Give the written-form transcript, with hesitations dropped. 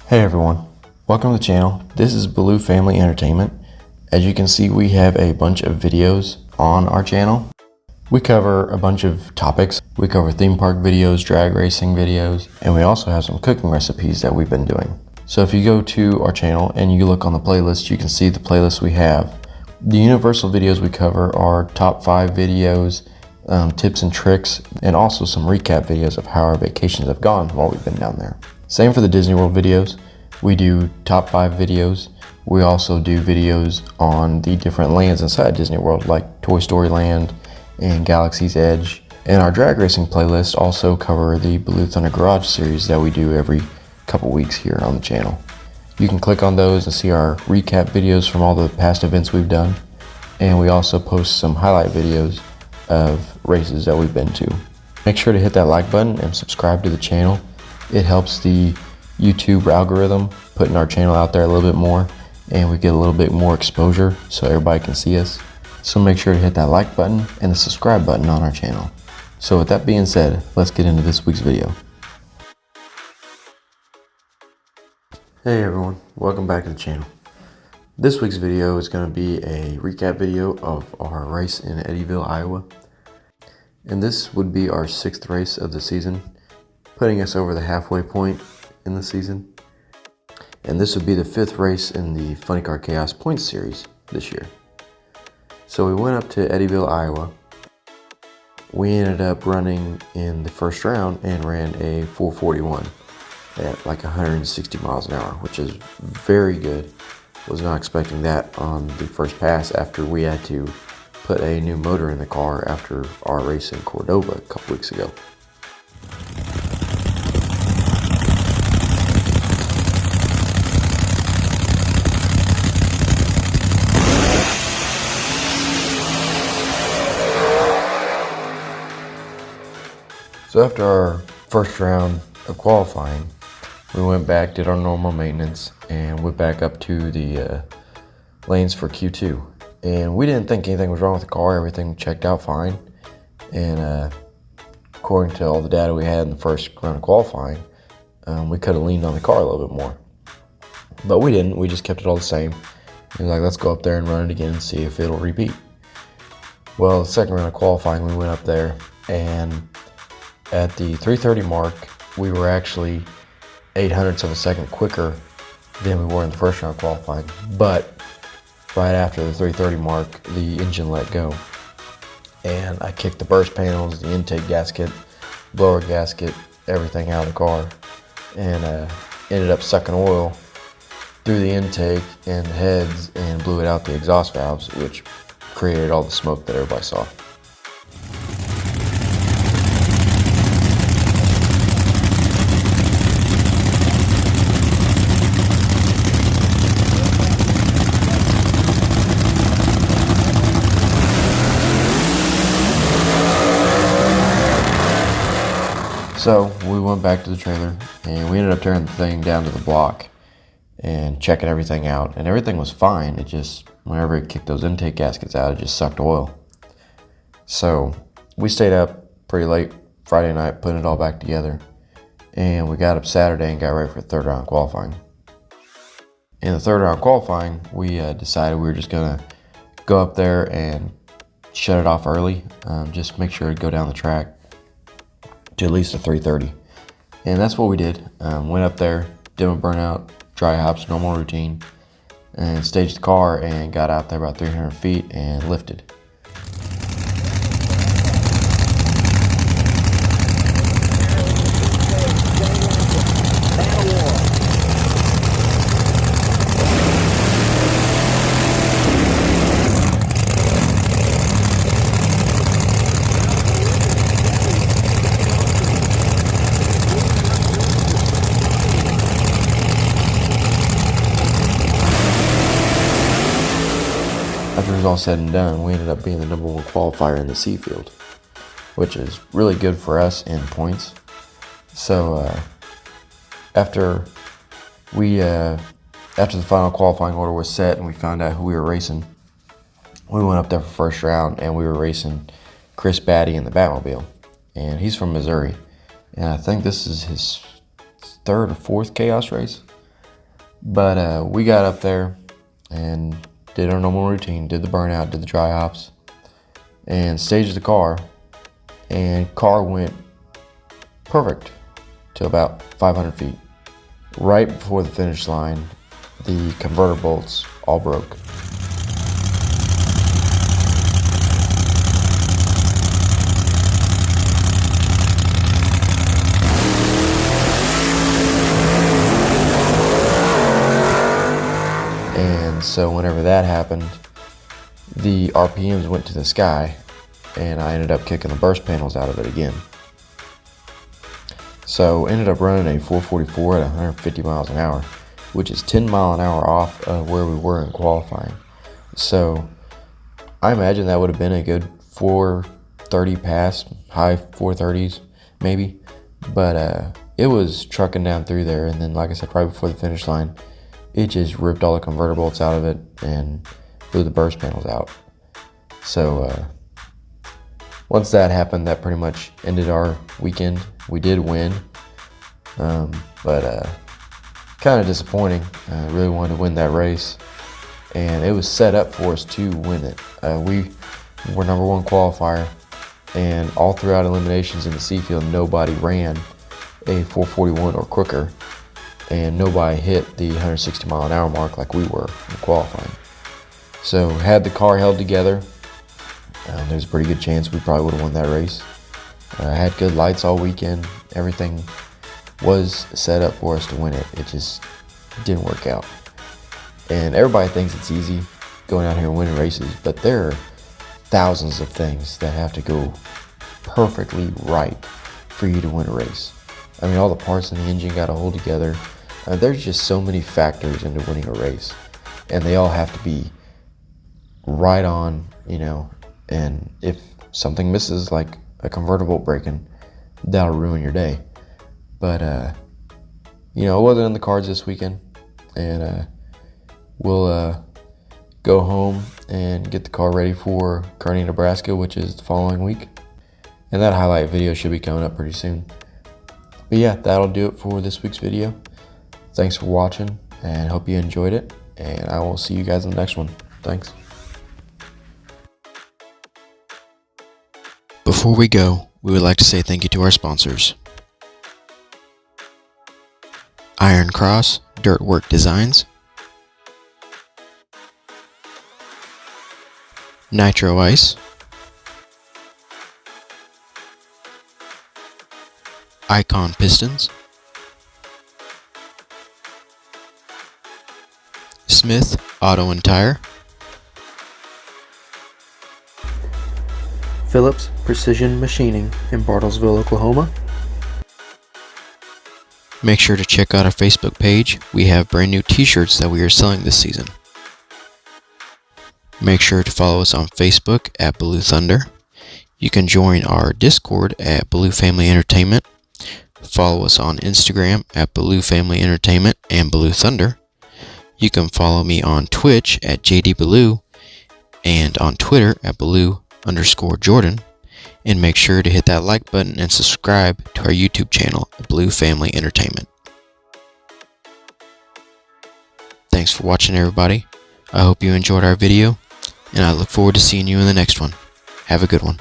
Hey everyone, welcome to the channel. This is Ballew Family Entertainment. As you can see, we have a bunch of videos on our channel. We cover a bunch of topics. We cover theme park videos, drag racing videos, and we also have some cooking recipes that we've been doing. So if you go to our channel and you look on the playlist, you can see the playlist we have. The universal videos we cover are top 5 videos, tips and tricks, and also some recap videos of how our vacations have gone while we've been down there. Same for the Disney World videos. We do top 5 videos. We also do videos on the different lands inside Disney World, like Toy Story Land and Galaxy's Edge. And our drag racing playlist also cover the Ballew Thunder Garage series that we do every couple weeks here on the channel. You can click on those and see our recap videos from all the past events we've done. And we also post some highlight videos of races that we've been to. Make sure to hit that like button and subscribe to the channel. It helps the YouTube algorithm putting our channel out there a little bit more, and we get a little bit more exposure so everybody can see us. So make sure to hit that like button and the subscribe button on our channel. So with that being said, let's get into this week's video. Hey everyone, welcome back to the channel. This week's video is going to be a recap video of our race in Eddyville, Iowa. And this would be our 6th race of the season, putting us over the halfway point in the season. And this would be the 5th race in the Funny Car Chaos Points series this year. So we went up to Eddyville, Iowa. We ended up running in the first round and ran a 441 at like 160 miles an hour, which is very good. Was not expecting that on the first pass after we had to put a new motor in the car after our race in Cordova a couple weeks ago. So after our first round of qualifying, we went back, did our normal maintenance, and went back up to the lanes for Q2. And we didn't think anything was wrong with the car. Everything checked out fine. And according to all the data we had in the first round of qualifying, we could have leaned on the car a little bit more. But we didn't. We just kept it all the same. We were like, let's go up there and run it again and see if it'll repeat. Well, the second round of qualifying, we went up there, and at the 3:30 mark, we were actually 0.08 of a second quicker than we were in the first round of qualifying. But right after the 3:30 mark, the engine let go. And I kicked the burst panels, the intake gasket, blower gasket, everything out of the car. And ended up sucking oil through the intake and the heads and blew it out the exhaust valves, which created all the smoke that everybody saw. So we went back to the trailer and we ended up turning the thing down to the block and checking everything out, and everything was fine. It just, whenever it kicked those intake gaskets out, it just sucked oil. So we stayed up pretty late Friday night putting it all back together, and we got up Saturday and got ready for the third round qualifying. In the third round qualifying, we decided we were just gonna go up there and shut it off early, just make sure to go down the track to at least a 3:30. And that's what we did. Went up there, did my burnout, dry hops, normal routine, and staged the car and got out there about 300 feet and lifted. After it was all said and done, we ended up being the #1 qualifier in the C field, which is really good for us in points. So after the final qualifying order was set and we found out who we were racing, we went up there for first round and we were racing Chris Batty in the Batmobile. And he's from Missouri. And I think this is his 3rd or 4th Chaos race. But we got up there and did our normal routine, did the burnout, did the dry hops, and staged the car. And car went perfect to about 500 feet. Right before the finish line, the converter bolts all broke. And so whenever that happened, the RPMs went to the sky, and I ended up kicking the burst panels out of it again. So ended up running a 444 at 150 miles an hour, which is 10 mile an hour off of where we were in qualifying. So I imagine that would have been a good 430 pass, high 430s maybe. But it was trucking down through there, and then like I said, right before the finish line, it just ripped all the converter bolts out of it and blew the burst panels out. So once that happened, that pretty much ended our weekend. We did win, but kind of disappointing. I really wanted to win that race, and it was set up for us to win it. We were number one qualifier, and all throughout eliminations in the C field, nobody ran a 441 or quicker, and nobody hit the 160 mile an hour mark like we were in qualifying. So had the car held together, there's a pretty good chance we probably would have won that race. Had good lights all weekend. Everything was set up for us to win it. It just didn't work out. And everybody thinks it's easy going out here and winning races, but there are thousands of things that have to go perfectly right for you to win a race. I mean, all the parts in the engine got to hold together. There's just so many factors into winning a race, and they all have to be right on, and if something misses, like a converter bolt breaking, that'll ruin your day. But it wasn't in the cards this weekend, and we'll go home and get the car ready for Kearney, Nebraska, which is the following week, and that highlight video should be coming up pretty soon. But yeah, that'll do it for this week's video. Thanks for watching, and hope you enjoyed it, and I will see you guys in the next one. Thanks. Before we go, we would like to say thank you to our sponsors: Iron Kross Dirt Work Designs, Nitro Ice, Icon Pistons, Smith Auto and Tire, Phillips Precision Machining in Bartlesville, Oklahoma. Make sure to check out our Facebook page. We have brand new t-shirts that we are selling this season. Make sure to follow us on Facebook at Ballew Thunder. You can join our Discord at Ballew Family Entertainment. Follow us on Instagram at Ballew Family Entertainment and Ballew Thunder. You can follow me on Twitch at JD Ballew and on Twitter at Ballew_Jordan. And make sure to hit that like button and subscribe to our YouTube channel, Ballew Family Entertainment. Thanks for watching, everybody. I hope you enjoyed our video, and I look forward to seeing you in the next one. Have a good one.